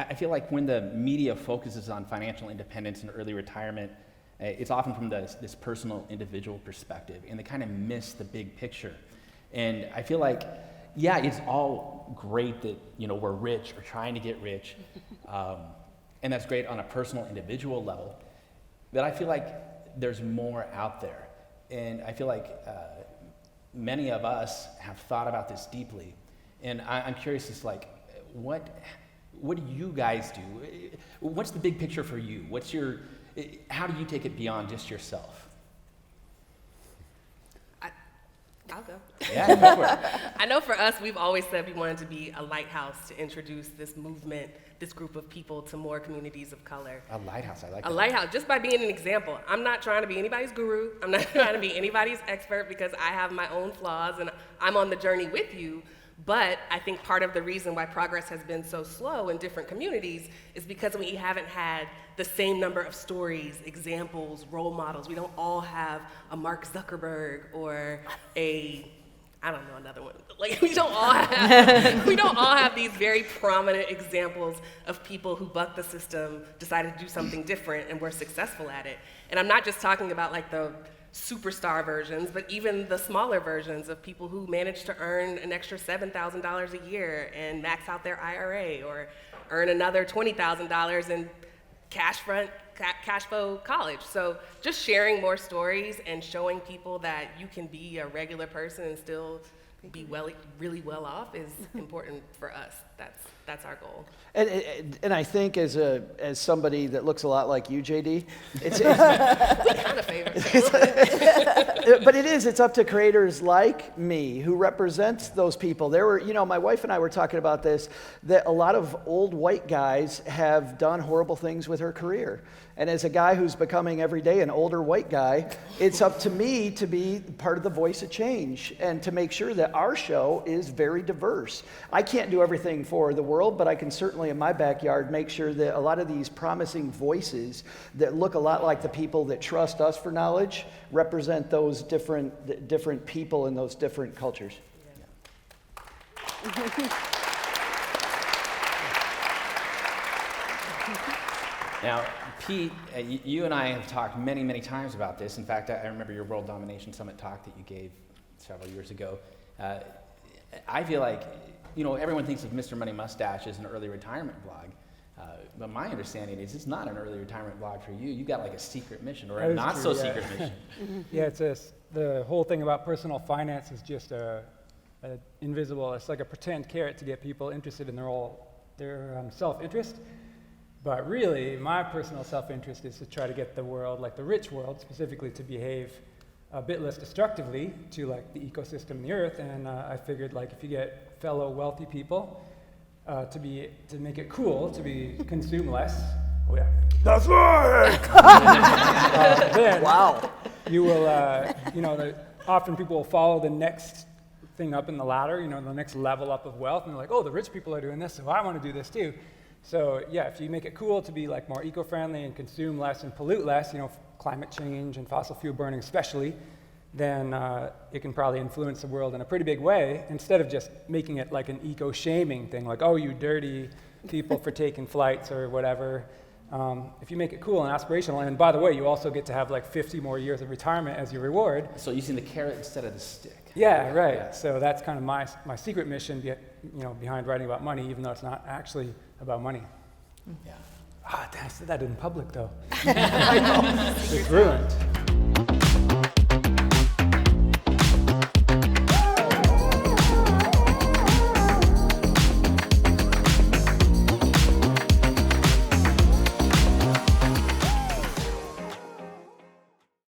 I feel like when the media focuses on financial independence and early retirement, it's often from this personal individual perspective, and they kind of miss the big picture. And I feel like, yeah, it's all great that we're rich or trying to get rich, and that's great on a personal individual level, but I feel like there's more out there. And I feel like many of us have thought about this deeply, and I'm curious, it's like, what do you guys do? What's the big picture for you? How do you take it beyond just yourself? I'll go. Yeah, go for it. I know for us, we've always said we wanted to be a lighthouse to introduce this movement, this group of people to more communities of color. A lighthouse, I like that. A lighthouse, just by being an example. I'm not trying to be anybody's guru. I'm not trying to be anybody's expert because I have my own flaws and I'm on the journey with you. But I think part of the reason why progress has been so slow in different communities is because we haven't had the same number of stories, examples, role models. We don't all have a Mark Zuckerberg or another one. Like we don't all have these very prominent examples of people who bucked the system, decided to do something different, and were successful at it. And I'm not just talking about like the superstar versions, but even the smaller versions of people who managed to earn an extra $7,000 a year and max out their IRA, or earn another $20,000 in cash flow college. So just sharing more stories and showing people that you can be a regular person and still be really well off is important for us. That's our goal. And I think as somebody that looks a lot like you, JD, it's kind of favorites. But it's up to creators like me who represents those people. There were, my wife and I were talking about this, that a lot of old white guys have done horrible things with her career. And as a guy who's becoming every day an older white guy, it's up to me to be part of the voice of change and to make sure that our show is very diverse. I can't do everything for the world, but I can certainly in my backyard make sure that a lot of these promising voices that look a lot like the people that trust us for knowledge represent those different people in those different cultures. Yeah. Now, Pete, you and I have talked many, many times about this. In fact, I remember your World Domination Summit talk that you gave several years ago. I feel like, everyone thinks of Mr. Money Mustache as an early retirement blog. But my understanding is it's not an early retirement blog for you. You got like a secret mission or a not so secret mission. Yeah, the whole thing about personal finance is just invisible. It's like a pretend carrot to get people interested in their self-interest. But really, my personal self-interest is to try to get the world, like the rich world specifically, to behave a bit less destructively to like the ecosystem and the earth. And I figured like if you get fellow wealthy people to make it cool to consume less. Oh yeah, that's right. Then wow. You will, often people will follow the next thing up in the ladder, the next level up of wealth, and they're like, oh, the rich people are doing this, so I want to do this too. So yeah, if you make it cool to be like more eco-friendly and consume less and pollute less, climate change and fossil fuel burning especially, then it can probably influence the world in a pretty big way, instead of just making it like an eco-shaming thing, like, oh, you dirty people for taking flights or whatever. If you make it cool and aspirational, and by the way, you also get to have like 50 more years of retirement as your reward. So using the carrot instead of the stick. Yeah, right. Yeah. So that's kind of my secret mission, behind writing about money, even though it's not actually about money. Yeah. I said that in public though. It's ruined.